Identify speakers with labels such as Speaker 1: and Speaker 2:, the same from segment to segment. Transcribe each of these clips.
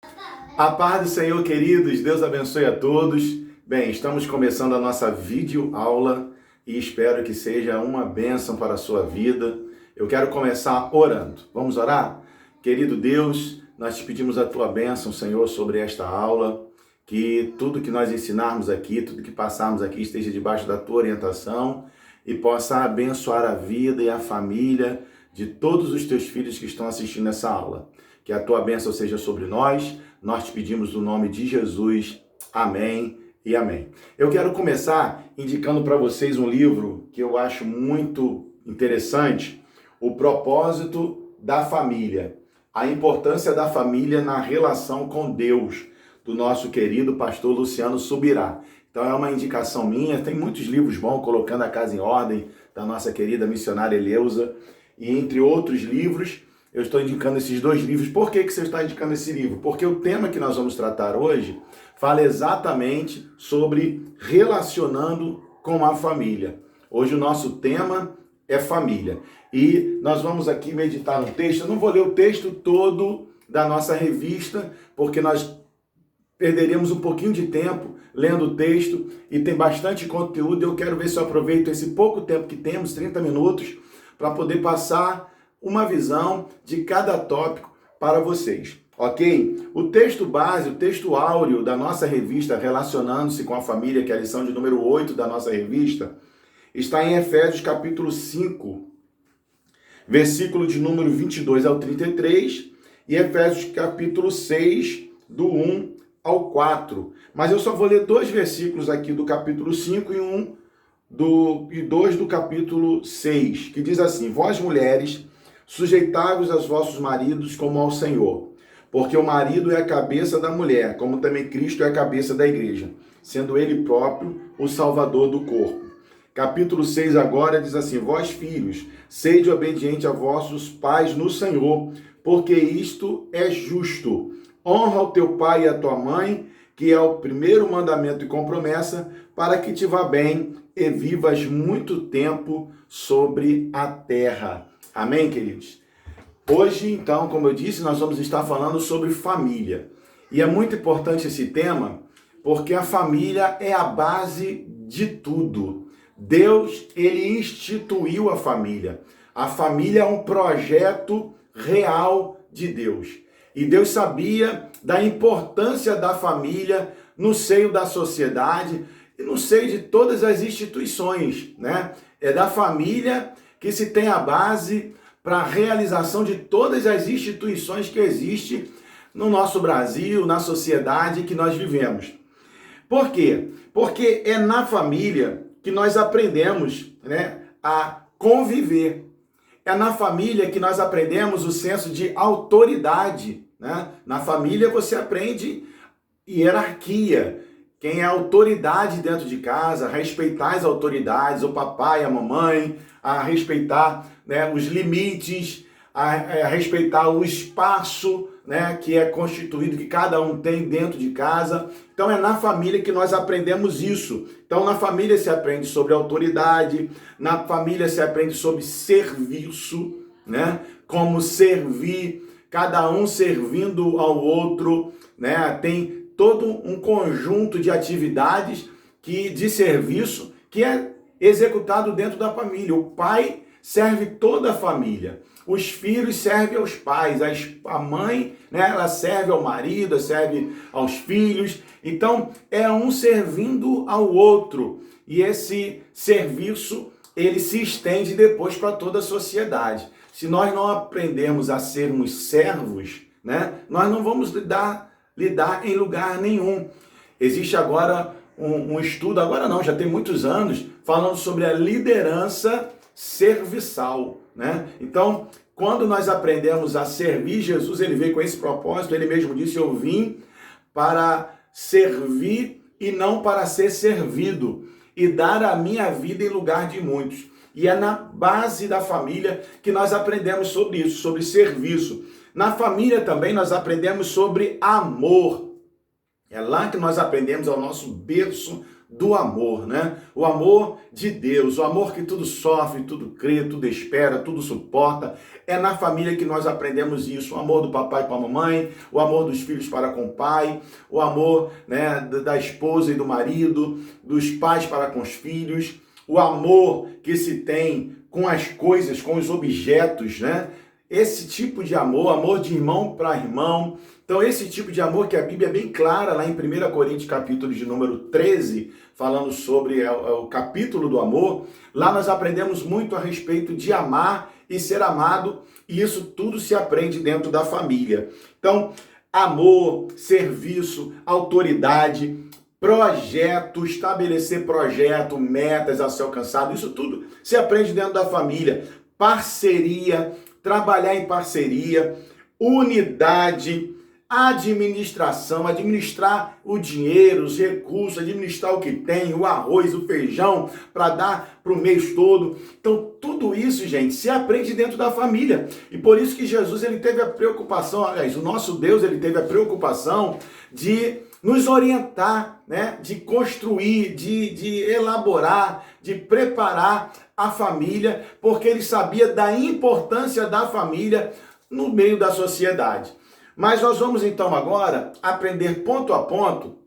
Speaker 1: A paz do Senhor, queridos, Deus abençoe a todos. Bem, estamos começando a nossa videoaula e espero que seja uma bênção para a sua vida. Eu quero começar orando. Vamos orar? Querido Deus, nós te pedimos a tua bênção, Senhor, sobre esta aula, que tudo que nós ensinarmos aqui, tudo que passarmos aqui esteja debaixo da tua orientação e possa abençoar a vida e a família de todos os teus filhos que estão assistindo essa aula. Que a tua bênção seja sobre nós. Nós te pedimos no nome de Jesus. Amém e amém. Eu quero começar indicando para vocês um livro que eu acho muito interessante, O Propósito da Família. A importância da família na relação com Deus, do nosso querido pastor Luciano Subirá. Então é uma indicação minha, tem muitos livros bons, Colocando a Casa em Ordem, da nossa querida missionária Eleusa, e entre outros livros, eu estou indicando esses dois livros. Por que você está indicando esse livro? Porque o tema que nós vamos tratar hoje fala exatamente sobre relacionando com a família. Hoje o nosso tema é família. E nós vamos aqui meditar no texto. Eu não vou ler o texto todo da nossa revista, porque nós perderíamos um pouquinho de tempo lendo o texto e tem bastante conteúdo. Eu quero ver se eu aproveito esse pouco tempo que temos, 30 minutos, para poder passar uma visão de cada tópico para vocês, ok? O texto base, o texto áureo da nossa revista Relacionando-se com a Família, que é a lição de número 8 da nossa revista, está em Efésios capítulo 5, versículo de número 22 ao 33, e Efésios capítulo 6, do 1 ao 4. Mas eu só vou ler dois versículos aqui do capítulo 5 e dois do capítulo 6, que diz assim: Vós, mulheres, sujeitai-vos aos vossos maridos como ao Senhor, porque o marido é a cabeça da mulher, como também Cristo é a cabeça da igreja, sendo ele próprio o salvador do corpo. Capítulo 6 agora diz assim: Vós, filhos, sede obediente a vossos pais no Senhor, porque isto é justo. Honra o teu pai e a tua mãe, que é o primeiro mandamento e com promessa, para que te vá bem e vivas muito tempo sobre a terra. Amém, queridos? Hoje, então, como eu disse, nós vamos estar falando sobre família. E é muito importante esse tema, porque a família é a base de tudo. Deus, ele instituiu a família. A família é um projeto real de Deus. E Deus sabia da importância da família no seio da sociedade e no seio de todas as instituições, né? É da família que se tem a base para a realização de todas as instituições que existem no nosso Brasil, na sociedade que nós vivemos. Por quê? Porque é na família que nós aprendemos, né, a conviver. É na família que nós aprendemos o senso de autoridade, né? Na família você aprende hierarquia. Quem é autoridade dentro de casa, respeitar as autoridades, o papai, a mamãe, a respeitar, né, os limites, a respeitar o espaço, né, que é constituído, que cada um tem dentro de casa. Então é na família que nós aprendemos isso. Então na família se aprende sobre autoridade, na família se aprende sobre serviço, né, como servir, cada um servindo ao outro, né, tem todo um conjunto de atividades de serviço que é executado dentro da família. O pai serve toda a família. Os filhos servem aos pais. A mãe, né, ela serve ao marido, serve aos filhos. Então, é um servindo ao outro. E esse serviço, ele se estende depois para toda a sociedade. Se nós não aprendermos a sermos servos, né, nós não vamos lidar em lugar nenhum. Existe agora um estudo, agora não, já tem muitos anos, falando sobre a liderança serviçal, né? Então, quando nós aprendemos a servir, Jesus, ele veio com esse propósito, ele mesmo disse: eu vim para servir e não para ser servido, e dar a minha vida em lugar de muitos. E é na base da família que nós aprendemos sobre isso, sobre serviço. Na família também nós aprendemos sobre amor. É lá que nós aprendemos, ao nosso berço do amor, né? O amor de Deus, o amor que tudo sofre, tudo crê, tudo espera, tudo suporta. É na família que nós aprendemos isso, o amor do papai com a mamãe, o amor dos filhos para com o pai, o amor, né, da esposa e do marido, dos pais para com os filhos, o amor que se tem com as coisas, com os objetos, né? Esse tipo de amor, amor de irmão para irmão. Então, esse tipo de amor que a Bíblia é bem clara lá em 1 Coríntios, capítulo de número 13, falando sobre o capítulo do amor, lá nós aprendemos muito a respeito de amar e ser amado, e isso tudo se aprende dentro da família. Então, amor, serviço, autoridade, projeto, estabelecer projeto, metas a ser alcançado, isso tudo se aprende dentro da família. Parceria, trabalhar em parceria, unidade, administração, administrar o dinheiro, os recursos, administrar o que tem, o arroz, o feijão, para dar para o mês todo. Então, tudo isso, gente, se aprende dentro da família. E por isso que Jesus, ele teve a preocupação, aliás, o nosso Deus, ele teve a preocupação de nos orientar, né? De construir, de elaborar, de preparar a família, porque ele sabia da importância da família no meio da sociedade. Mas nós vamos então agora aprender ponto a ponto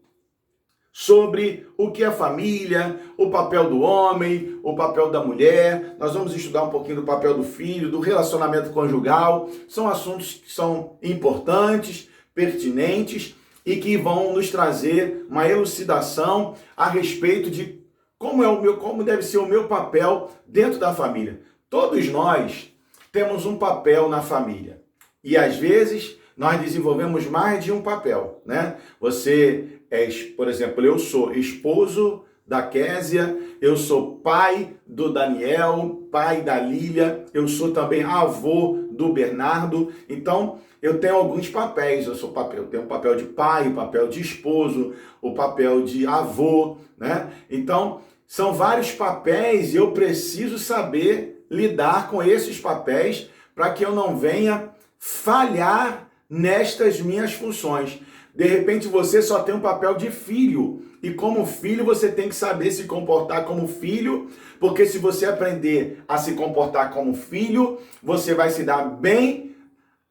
Speaker 1: sobre o que é família, o papel do homem, o papel da mulher. Nós vamos estudar um pouquinho do papel do filho, do relacionamento conjugal. São assuntos que são importantes, pertinentes e que vão nos trazer uma elucidação a respeito de como deve ser o meu papel dentro da família. Todos nós temos um papel na família e às vezes nós desenvolvemos mais de um papel, né? Você é, por exemplo, eu sou esposo da Késia, eu sou pai do Daniel, pai da Lília, eu sou também avô do Bernardo. Então, eu tenho alguns papéis. Eu tenho o papel de pai, o papel de esposo, o papel de avô, né? Então, são vários papéis e eu preciso saber lidar com esses papéis para que eu não venha falhar nestas minhas funções. De repente você só tem um papel de filho, e como filho você tem que saber se comportar como filho, porque se você aprender a se comportar como filho, você vai se dar bem,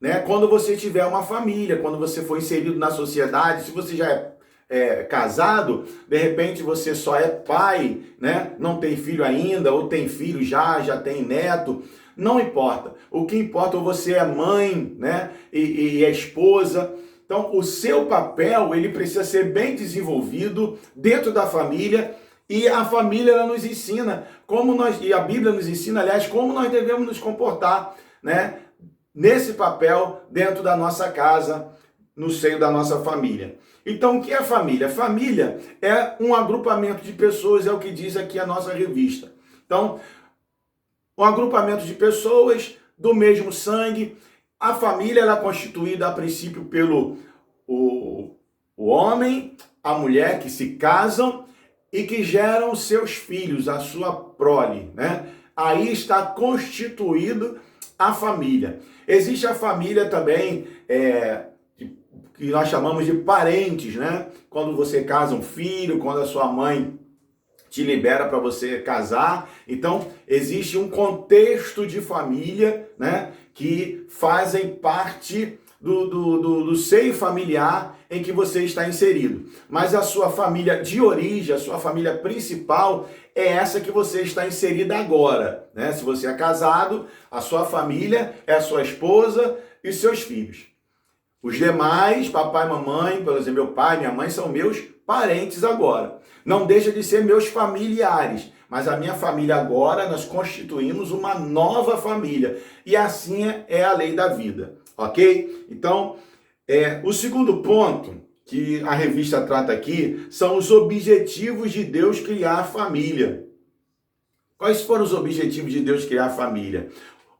Speaker 1: né, quando você tiver uma família, quando você for inserido na sociedade. Se você já é casado, de repente você só é pai, né, não tem filho ainda, ou tem filho já tem neto. Não importa. O que importa é você é mãe, né? E é esposa. Então, o seu papel, ele precisa ser bem desenvolvido dentro da família. E a família, ela nos ensina e a Bíblia nos ensina, aliás, como nós devemos nos comportar, né? Nesse papel, dentro da nossa casa, no seio da nossa família. Então, o que é família? Família é um agrupamento de pessoas, é o que diz aqui a nossa revista. Então, um agrupamento de pessoas do mesmo sangue. A família ela é constituída a princípio pelo o homem, a mulher que se casam e que geram seus filhos, a sua prole, né? Aí está constituído a família. Existe a família também, que nós chamamos de parentes, né? Quando você casa um filho, quando a sua mãe te libera para você casar. Então, existe um contexto de família, né, que fazem parte do seio familiar em que você está inserido. Mas a sua família de origem, a sua família principal, é essa que você está inserida agora, né? Se você é casado, a sua família é a sua esposa e seus filhos. Os demais, papai, mamãe, por exemplo, meu pai, minha mãe, são meus parentes agora. Não deixa de ser meus familiares, mas a minha família agora, nós constituímos uma nova família. E assim é a lei da vida, ok? Então, o segundo ponto que a revista trata aqui são os objetivos de Deus criar a família. Quais foram os objetivos de Deus criar a família?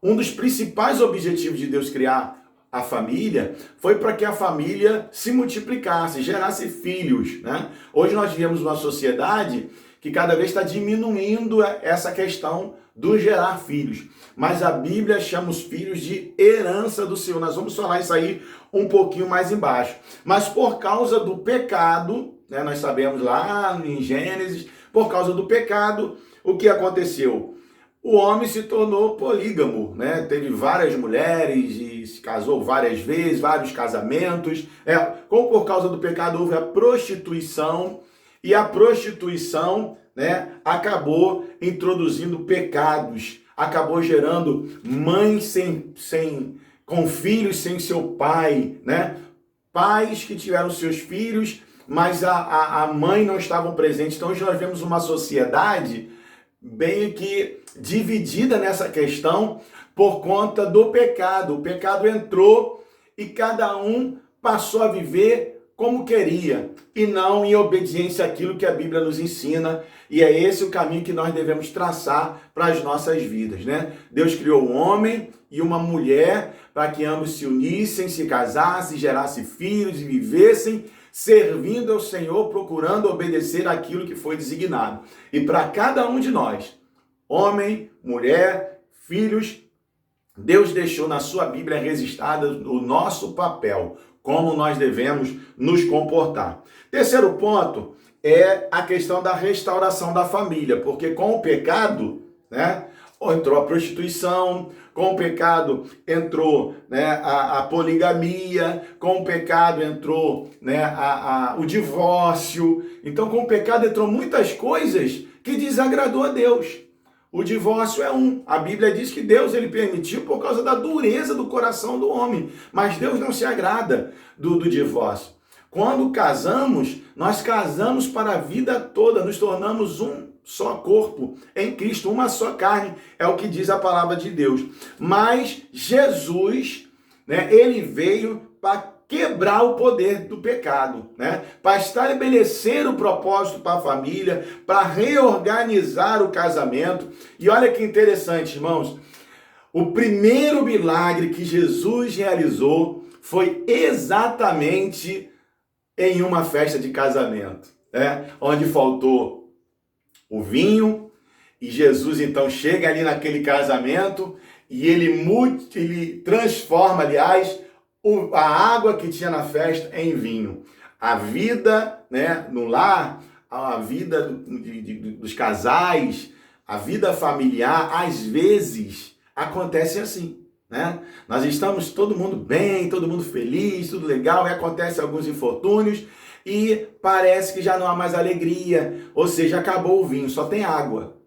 Speaker 1: Um dos principais objetivos de Deus criar a família foi para que a família se multiplicasse, gerasse filhos, né? Hoje nós vivemos uma sociedade que cada vez está diminuindo essa questão do gerar filhos. Mas a Bíblia chama os filhos de herança do Senhor. Nós vamos falar isso aí um pouquinho mais embaixo. Mas por causa do pecado, né? Nós sabemos lá em Gênesis, por causa do pecado, o que aconteceu? O homem se tornou polígamo, né? Teve várias mulheres e se casou várias vezes, vários casamentos. Como por causa do pecado houve a prostituição, e a prostituição, né, acabou introduzindo pecados, acabou gerando mães com filhos sem seu pai, né? Pais que tiveram seus filhos, mas a mãe não estava presente. Então hoje nós vemos uma sociedade bem que dividida nessa questão por conta do pecado. O pecado entrou e cada um passou a viver como queria e não em obediência àquilo que a Bíblia nos ensina. E é esse o caminho que nós devemos traçar para as nossas vidas, né? Deus criou um homem e uma mulher para que ambos se unissem, se casassem, gerassem filhos e vivessem servindo ao Senhor, procurando obedecer aquilo que foi designado. E para cada um de nós, homem, mulher, filhos, Deus deixou na sua Bíblia registrado o nosso papel, como nós devemos nos comportar. Terceiro ponto é a questão da restauração da família, porque com o pecado, né, entrou a prostituição, com o pecado entrou, né, a poligamia, com o pecado entrou, né, o divórcio. Então, com o pecado entrou muitas coisas que desagradou a Deus. O divórcio é um. A Bíblia diz que Deus ele permitiu por causa da dureza do coração do homem. Mas Deus não se agrada do divórcio. Quando casamos, nós casamos para a vida toda, nos tornamos um só corpo em Cristo, uma só carne, é o que diz a palavra de Deus. Mas Jesus, né, ele veio para quebrar o poder do pecado, né? Para estabelecer o propósito para a família, para reorganizar o casamento. E olha que interessante, irmãos, o primeiro milagre que Jesus realizou foi exatamente em uma festa de casamento, né? Onde faltou o vinho, e Jesus então chega ali naquele casamento e ele transforma, aliás, a água que tinha na festa em vinho. A vida, né, no lar, a vida dos casais, a vida familiar, às vezes acontece assim, né? Nós estamos todo mundo bem, todo mundo feliz, tudo legal, e acontecem alguns infortúnios e parece que já não há mais alegria, ou seja, acabou o vinho, só tem água.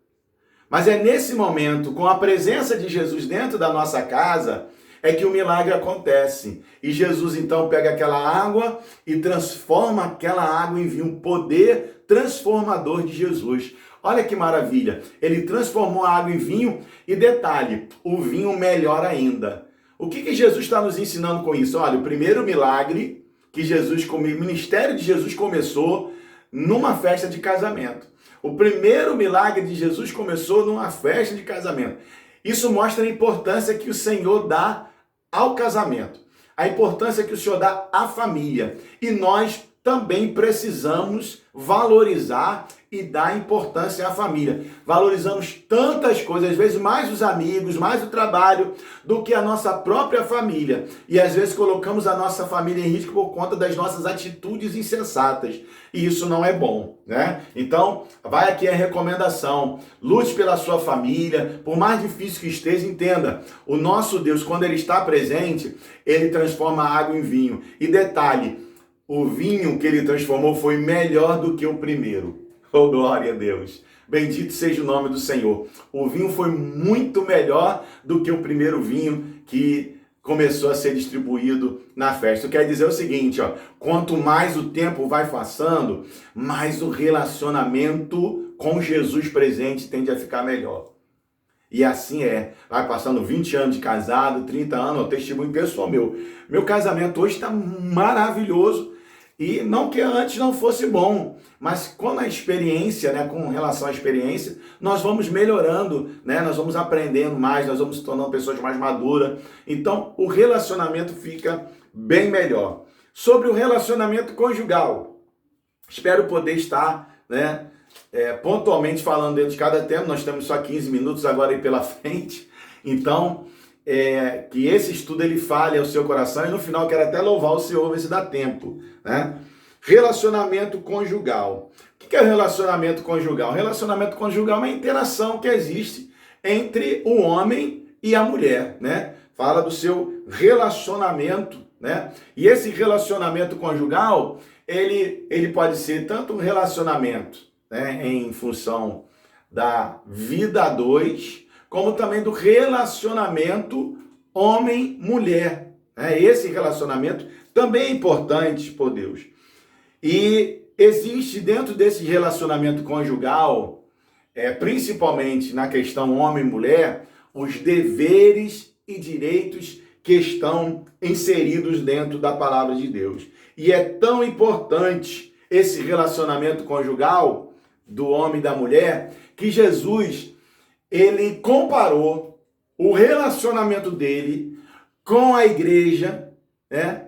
Speaker 1: Mas é nesse momento, com a presença de Jesus dentro da nossa casa, é que o milagre acontece. E Jesus então pega aquela água e transforma aquela água em vinho, um poder transformador de Jesus. Olha que maravilha, ele transformou a água em vinho e detalhe, o vinho melhor ainda. O que Jesus está nos ensinando com isso? Olha, o primeiro milagre que o ministério de Jesus começou numa festa de casamento. O primeiro milagre de Jesus começou numa festa de casamento. Isso mostra a importância que o Senhor dá ao casamento, a importância que o Senhor dá à família. E nós também precisamos valorizar e dar importância à família. Valorizamos tantas coisas, às vezes mais os amigos, mais o trabalho, do que a nossa própria família. E às vezes colocamos a nossa família em risco por conta das nossas atitudes insensatas. E isso não é bom, né? Então, vai aqui a recomendação. Lute pela sua família, por mais difícil que esteja, entenda. O nosso Deus, quando ele está presente, ele transforma a água em vinho. E detalhe, o vinho que ele transformou foi melhor do que o primeiro. Oh, glória a Deus. Bendito seja o nome do Senhor. O vinho foi muito melhor do que o primeiro vinho que começou a ser distribuído na festa. Quer dizer o seguinte, ó, quanto mais o tempo vai passando, mais o relacionamento com Jesus presente tende a ficar melhor. E assim é. Vai passando 20 anos de casado, 30 anos, o testemunho pessoal meu. Meu casamento hoje está maravilhoso. E não que antes não fosse bom, mas com a experiência, né, com relação à experiência, nós vamos melhorando, né, nós vamos aprendendo mais, nós vamos se tornando pessoas mais maduras. Então, o relacionamento fica bem melhor. Sobre o relacionamento conjugal, espero poder estar, né, pontualmente falando dentro de cada tema. Nós temos só 15 minutos agora aí pela frente. Então, que esse estudo ele fale ao seu coração, e no final quero até louvar o Senhor, ver se dá tempo, né? Relacionamento conjugal. O que é relacionamento conjugal? Relacionamento conjugal é uma interação que existe entre o homem e a mulher, né? Fala do seu relacionamento, né? E esse relacionamento conjugal, ele pode ser tanto um relacionamento, né, em função da vida a dois, como também do relacionamento homem-mulher, né? Esse relacionamento também é importante por Deus. E existe dentro desse relacionamento conjugal, principalmente na questão homem-mulher, os deveres e direitos que estão inseridos dentro da palavra de Deus. E é tão importante esse relacionamento conjugal do homem e da mulher que Jesus, ele comparou o relacionamento dele com a igreja, né,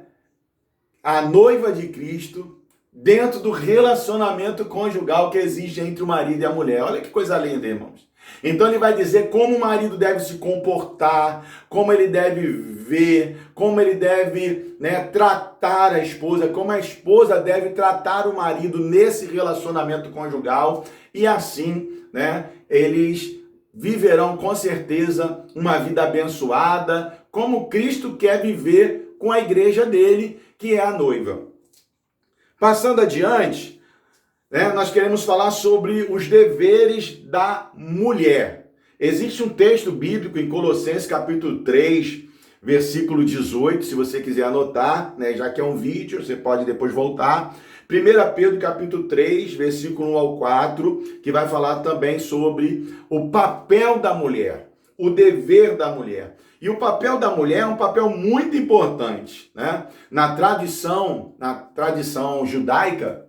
Speaker 1: a noiva de Cristo, dentro do relacionamento conjugal que existe entre o marido e a mulher. Olha que coisa linda, irmãos. Então ele vai dizer como o marido deve se comportar, como ele deve ver, como ele deve, né, tratar a esposa, como a esposa deve tratar o marido nesse relacionamento conjugal, e assim, né, eles viverão com certeza uma vida abençoada, como Cristo quer viver com a igreja dele, que é a noiva. Passando adiante, né, nós queremos falar sobre os deveres da mulher. Existe um texto bíblico em Colossenses capítulo 3, versículo 18, se você quiser anotar, né, já que é um vídeo, você pode depois voltar. 1 Pedro capítulo 3, versículo 1 ao 4, que vai falar também sobre o papel da mulher, o dever da mulher. E o papel da mulher é um papel muito importante, né? Na tradição judaica,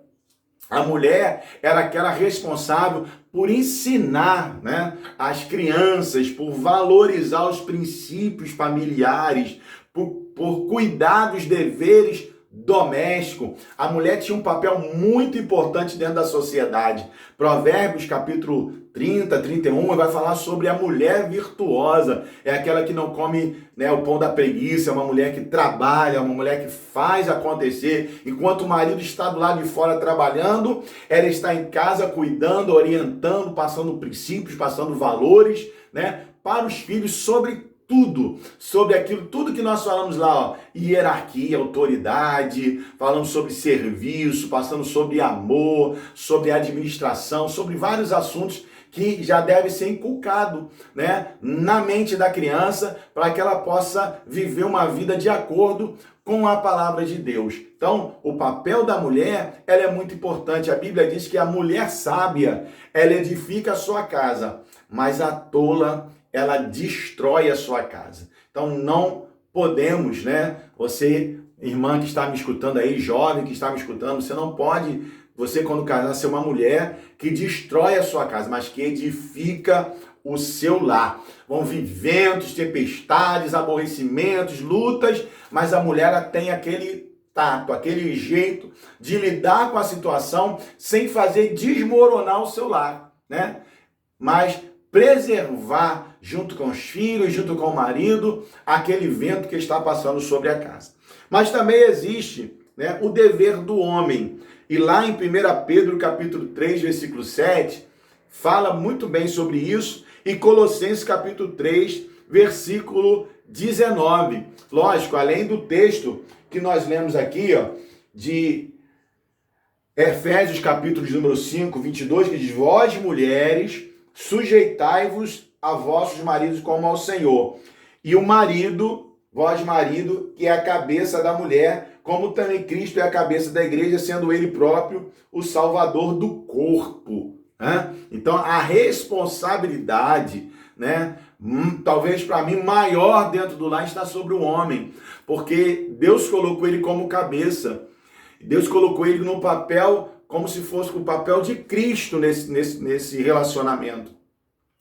Speaker 1: a mulher era aquela responsável por ensinar, né, as crianças, por valorizar os princípios familiares, por cuidar dos deveres domésticos. A mulher tinha um papel muito importante dentro da sociedade. Provérbios capítulo 30, 31, vai falar sobre a mulher virtuosa. É aquela que não come, né, o pão da preguiça, é uma mulher que trabalha, uma mulher que faz acontecer. Enquanto o marido está do lado de fora trabalhando, ela está em casa cuidando, orientando, passando princípios, passando valores, né, para os filhos sobre tudo, sobre aquilo, tudo que nós falamos lá, ó, hierarquia, autoridade, falamos sobre serviço, passando sobre amor, sobre administração, sobre vários assuntos que já deve ser inculcado, né, na mente da criança, para que ela possa viver uma vida de acordo com a palavra de Deus. Então, o papel da mulher, ela é muito importante. A Bíblia diz que a mulher sábia, ela edifica a sua casa, mas a tola, ela destrói a sua casa. Então não podemos, né? Você, irmã que está me escutando aí, jovem que está me escutando, você não pode, você quando casar, ser uma mulher que destrói a sua casa, mas que edifica o seu lar. Vão vir ventos, tempestades, aborrecimentos, lutas, mas a mulher ela tem aquele tato, aquele jeito de lidar com a situação sem fazer desmoronar o seu lar, né? Mas preservar, junto com os filhos, junto com o marido, aquele vento que está passando sobre a casa. Mas também existe, né, o dever do homem. E lá em 1 Pedro capítulo 3, versículo 7, fala muito bem sobre isso. E Colossenses capítulo 3, versículo 19. Lógico, além do texto que nós lemos aqui, ó, de Efésios capítulo de número 5, 22, que diz: vós, mulheres, sujeitai-vos a vossos maridos como ao Senhor. E o marido, vós marido, que é a cabeça da mulher, como também Cristo é a cabeça da igreja, sendo ele próprio o salvador do corpo. Né? Então a responsabilidade, né, talvez para mim maior dentro do lar está sobre o homem, porque Deus colocou ele como cabeça. Deus colocou ele no papel como se fosse o papel de Cristo nesse relacionamento.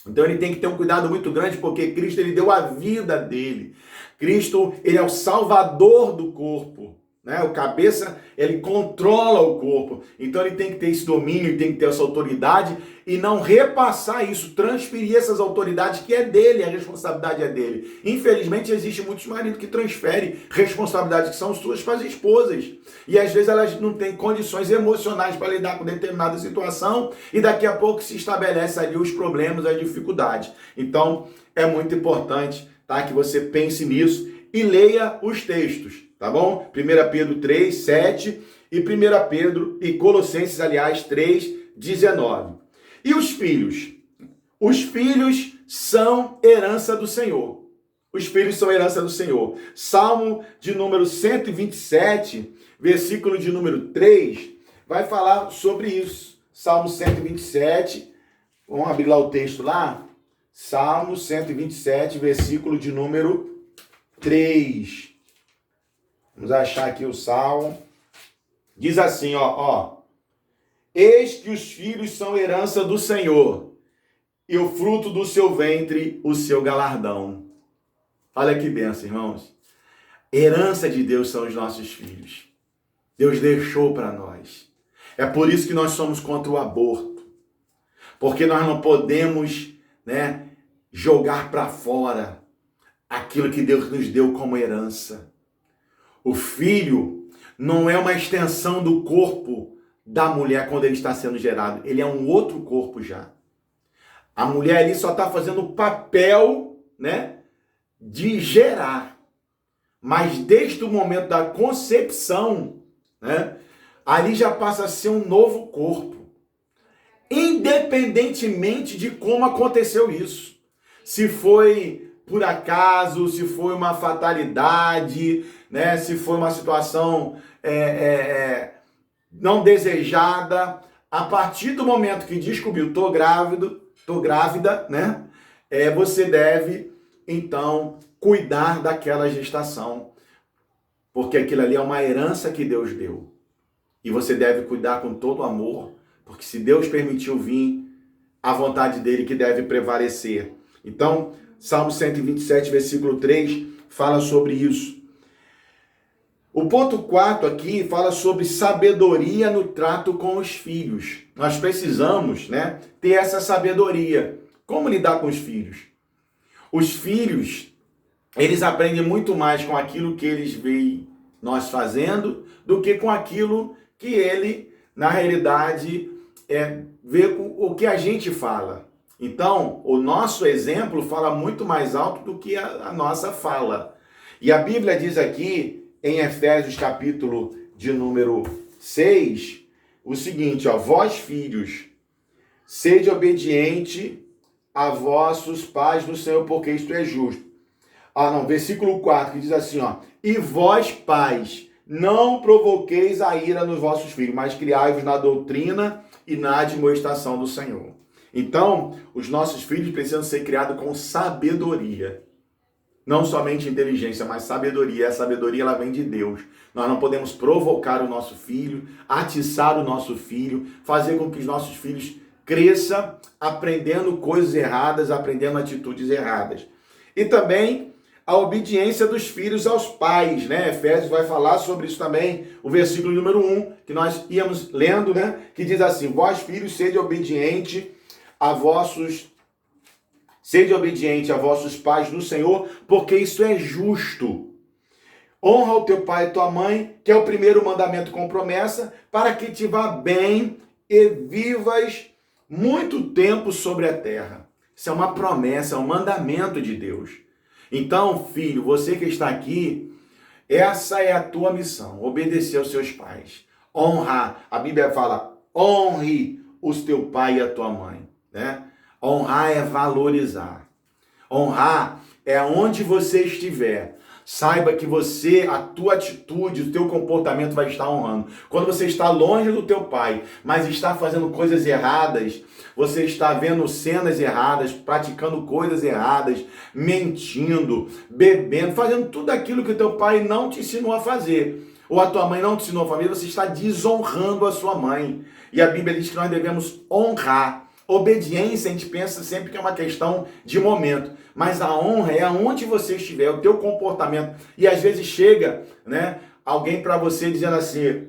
Speaker 1: Então ele tem que ter um cuidado muito grande, porque Cristo ele deu a vida dele. Cristo ele é o salvador do corpo. né? O cabeça, ele controla o corpo. Então ele tem que ter esse domínio, ele tem que ter essa autoridade e não repassar isso, transferir essas autoridades que é dele, a responsabilidade é dele. Infelizmente, existem muitos maridos que transferem responsabilidades que são suas para as esposas. E às vezes elas não têm condições emocionais para lidar com determinada situação e daqui a pouco se estabelece ali os problemas, as dificuldades. Então, é muito importante, tá, que você pense nisso e leia os textos, tá bom? 1 Pedro 3, 7 e 1 Pedro e Colossenses, aliás, 3, 19. E os filhos? Os filhos são herança do Senhor. Os filhos são herança do Senhor. Salmo de número 127, versículo de número 3, vai falar sobre isso. Salmo 127, vamos abrir lá o texto lá. Salmo 127, versículo de número 3. Vamos achar aqui o Salmo. Diz assim, ó. Eis que os filhos são herança do Senhor, e o fruto do seu ventre, o seu galardão. Olha que bênção, irmãos. Herança de Deus são os nossos filhos. Deus deixou para nós. É por isso que nós somos contra o aborto. Porque nós não podemos, né, jogar para fora aquilo que Deus nos deu como herança. O filho não é uma extensão do corpo da mulher quando ele está sendo gerado. Ele é um outro corpo já. A mulher ali só está fazendo o papel, né, de gerar. Mas desde o momento da concepção, né, ali já passa a ser um novo corpo. Independentemente de como aconteceu isso. Se foi por acaso, se foi uma fatalidade, né, se foi uma situação não desejada, a partir do momento que descobriu, tô grávida, né, você deve, então, cuidar daquela gestação, porque aquilo ali é uma herança que Deus deu. E você deve cuidar com todo amor, porque se Deus permitiu vir, a vontade dele que deve prevalecer. Então, Salmo 127, versículo 3, fala sobre isso. O ponto 4 aqui fala sobre sabedoria no trato com os filhos. Nós precisamos, né, ter essa sabedoria. Como lidar com os filhos? Os filhos, eles aprendem muito mais com aquilo que eles veem nós fazendo do que com aquilo que ele, na realidade, vê com o que a gente fala. Então, o nosso exemplo fala muito mais alto do que a nossa fala. E a Bíblia diz aqui, em Efésios capítulo de número 6, o seguinte, ó, vós filhos, sede obediente a vossos pais no Senhor, porque isto é justo. Versículo 4, que diz assim, ó, e vós pais, não provoqueis a ira nos vossos filhos, mas criai-vos na doutrina e na admoestação do Senhor. Então, os nossos filhos precisam ser criados com sabedoria. Não somente inteligência, mas sabedoria. A sabedoria, ela vem de Deus. Nós não podemos provocar o nosso filho, atiçar o nosso filho, fazer com que os nossos filhos cresçam aprendendo coisas erradas, aprendendo atitudes erradas. E também a obediência dos filhos aos pais, né? Efésios vai falar sobre isso também, o versículo número 1, que nós íamos lendo, né? Que diz assim, vós filhos, sede obediente a vossos pais no Senhor, porque isso é justo. Honra o teu pai e tua mãe, que é o primeiro mandamento com promessa, para que te vá bem e vivas muito tempo sobre a terra. Isso é uma promessa, é um mandamento de Deus. Então, filho, você que está aqui, essa é a tua missão, obedecer aos seus pais. Honrar, a Bíblia fala, honre os teu pai e a tua mãe, né? Honrar é valorizar. Honrar é onde você estiver. Saiba que a tua atitude, o teu comportamento vai estar honrando. Quando você está longe do teu pai, mas está fazendo coisas erradas, você está vendo cenas erradas, praticando coisas erradas, mentindo, bebendo, fazendo tudo aquilo que o teu pai não te ensinou a fazer, ou a tua mãe não te ensinou a fazer, você está desonrando a sua mãe. E a Bíblia diz que nós devemos honrar. Obediência, a gente pensa sempre que é uma questão de momento, mas a honra é aonde você estiver, o teu comportamento. E às vezes chega, né, alguém para você dizendo assim,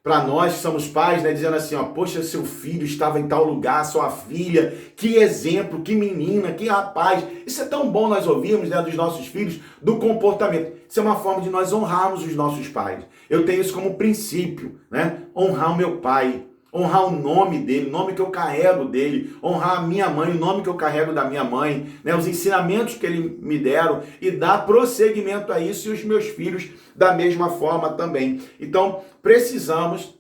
Speaker 1: para nós que somos pais, né, dizendo assim, ó, poxa, seu filho estava em tal lugar, sua filha, que exemplo, que menina, que rapaz. Isso é tão bom nós ouvirmos, né, dos nossos filhos, do comportamento. Isso é uma forma de nós honrarmos os nossos pais. Eu tenho isso como princípio, né? Honrar o meu pai, honrar o nome dele, o nome que eu carrego dele, honrar a minha mãe, o nome que eu carrego da minha mãe, né? Os ensinamentos que ele me deram e dar prosseguimento a isso e os meus filhos da mesma forma também. Então, precisamos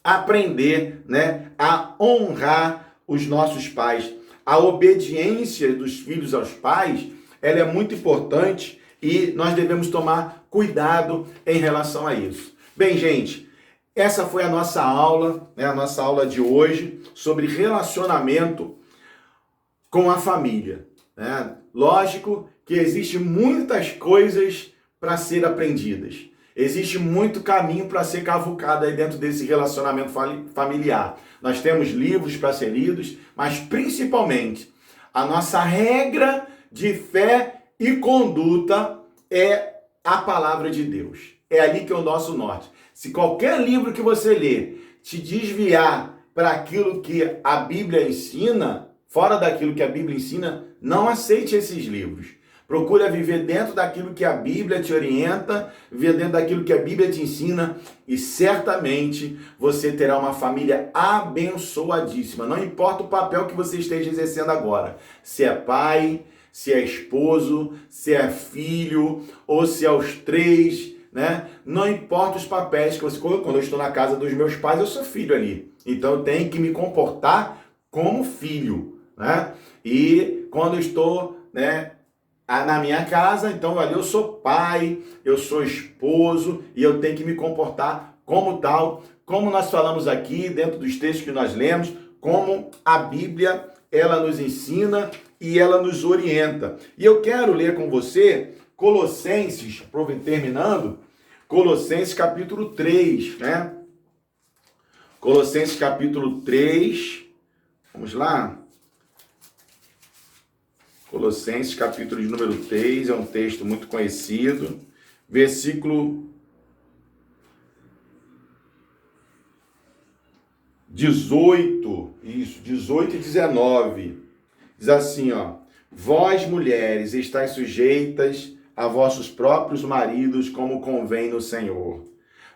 Speaker 1: aprender, né, a honrar os nossos pais. A obediência dos filhos aos pais, ela é muito importante e nós devemos tomar cuidado em relação a isso. Bem, gente, essa foi a nossa aula, né, a nossa aula de hoje sobre relacionamento com a família, né? Lógico que existe muitas coisas para ser aprendidas. Existe muito caminho para ser cavucado aí dentro desse relacionamento familiar. Nós temos livros para ser lidos, mas principalmente a nossa regra de fé e conduta é a palavra de Deus. É ali que é o nosso norte. Se qualquer livro que você lê te desviar para aquilo que a Bíblia ensina, fora daquilo que a Bíblia ensina, não aceite esses livros. Procura viver dentro daquilo que a Bíblia te orienta, viver dentro daquilo que a Bíblia te ensina e certamente você terá uma família abençoadíssima. Não importa o papel que você esteja exercendo agora. Se é pai, se é esposo, se é filho ou se é os três, né? Não importa os papéis que você... Quando eu estou na casa dos meus pais, eu sou filho ali. Então eu tenho que me comportar como filho, né? E quando eu estou, né, na minha casa, então ali eu sou pai, eu sou esposo e eu tenho que me comportar como tal, como nós falamos aqui dentro dos textos que nós lemos, como a Bíblia ela nos ensina e ela nos orienta. E eu quero ler com você Colossenses, terminando, Colossenses capítulo 3, né? Colossenses capítulo 3, vamos lá? Colossenses, capítulo de número 3, é um texto muito conhecido. Versículo 18, isso, 18 e 19. Diz assim, ó: vós, mulheres, estáis sujeitas a vossos próprios maridos, como convém no Senhor.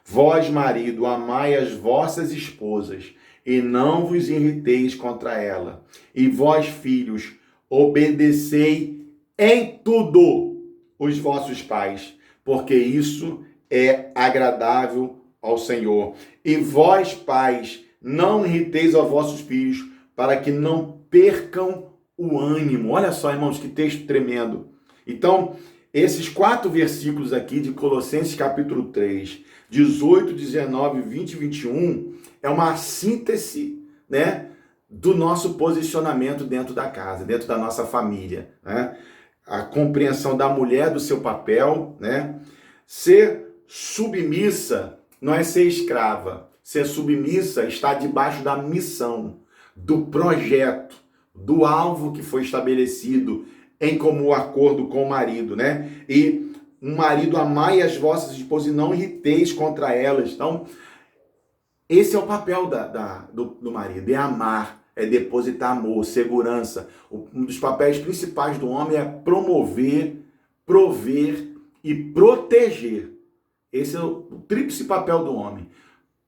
Speaker 1: Vós, marido, amai as vossas esposas, e não vos irriteis contra ela. E vós, filhos, obedecei em tudo os vossos pais, porque isso é agradável ao Senhor. E vós, pais, não irriteis aos vossos filhos, para que não percam o ânimo. Olha só, irmãos, que texto tremendo. Então, esses 4 versículos aqui de Colossenses capítulo 3, 18, 19, 20 e 21, é uma síntese, né, do nosso posicionamento dentro da casa, dentro da nossa família, né? A compreensão da mulher do seu papel, né? Ser submissa não é ser escrava. Ser submissa está debaixo da missão, do projeto, do alvo que foi estabelecido em comum acordo com o marido, né? E um marido, amai as vossas esposas e não irriteis contra elas. Então, esse é o papel do marido, é amar, é depositar amor, segurança. Um dos papéis principais do homem é promover, prover e proteger. Esse é o tríplice papel do homem.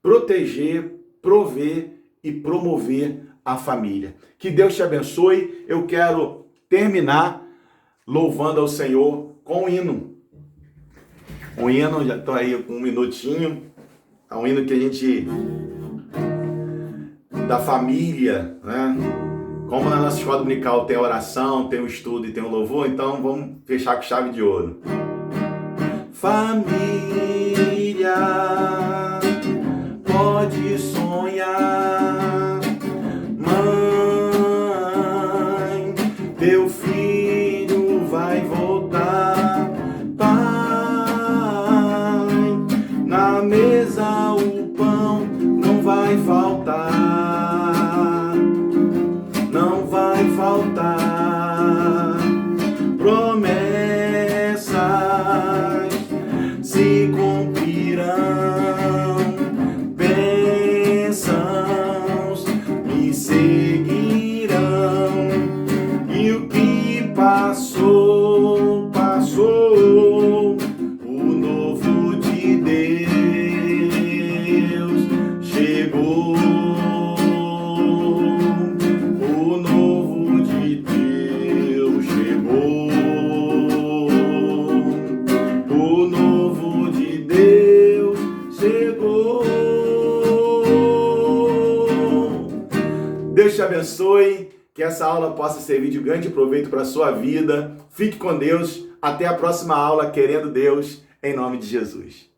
Speaker 1: Proteger, prover e promover a família. Que Deus te abençoe. Eu quero terminar louvando ao Senhor com um hino. Um hino, já estou aí com um minutinho. É um hino que a gente... da família, né? Como na nossa escola dominical tem a oração, tem o estudo e tem o louvor, então vamos fechar com chave de ouro. Família, pode sonhar, mãe, teu filho vai voltar, pai, na mesa o pão não vai faltar, não vai faltar, promessas se cumprirão. Deus te abençoe, que essa aula possa servir de grande proveito para a sua vida. Fique com Deus. Até a próxima aula, querendo Deus, em nome de Jesus.